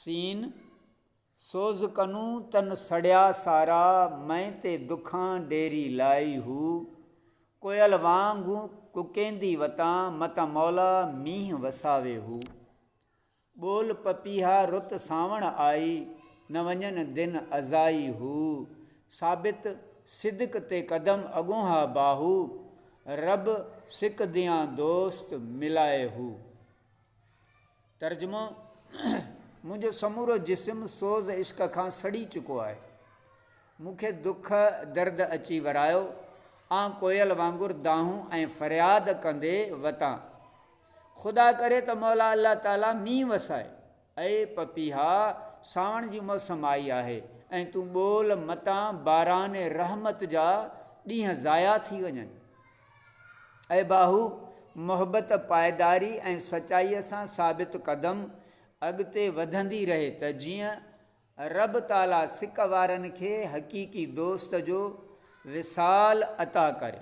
Scene Soz कनू तन सड़िया सारा, मैं ते दुखां डेरी लाई हूँ। कोयल वांगू कुकेंदी वतां, मत मौला मींह वसावे हूँ। बोल पपीहा रुत सावण आई, न वञन दिन अज़ाई हूँ। साबित सिदक ते कदम अॻोहा बाहू, रब सिक दियां दोस्त मिलाए हूँ। तर्जुमो मुंहिंजो समूरो जिस्म सोज़ इश्क खां सड़ी चुको आहे। मूंखे दुख दर्द अची वरायो, आं कोयल वांगुरु दाहूं ऐं फ़रियाद कंदे वतां। ख़ुदा करे त मौला अल्लाह ताला मींहुं वसाए। ऐं पपीहा सावण जी मौसम आई आहे ऐं तूं ॿोल मतां बारान रहमत जा ॾींहं ज़ाया थी वञनि। ऐं बाहू मोहबत पाइदारी ऐं सचाईअ सां साबित क़दम अॻिते वधंदी रहे, त जीअं रब ताला सिक वारनि खे हक़ीक़ी दोस्त जो विसाल अता करे।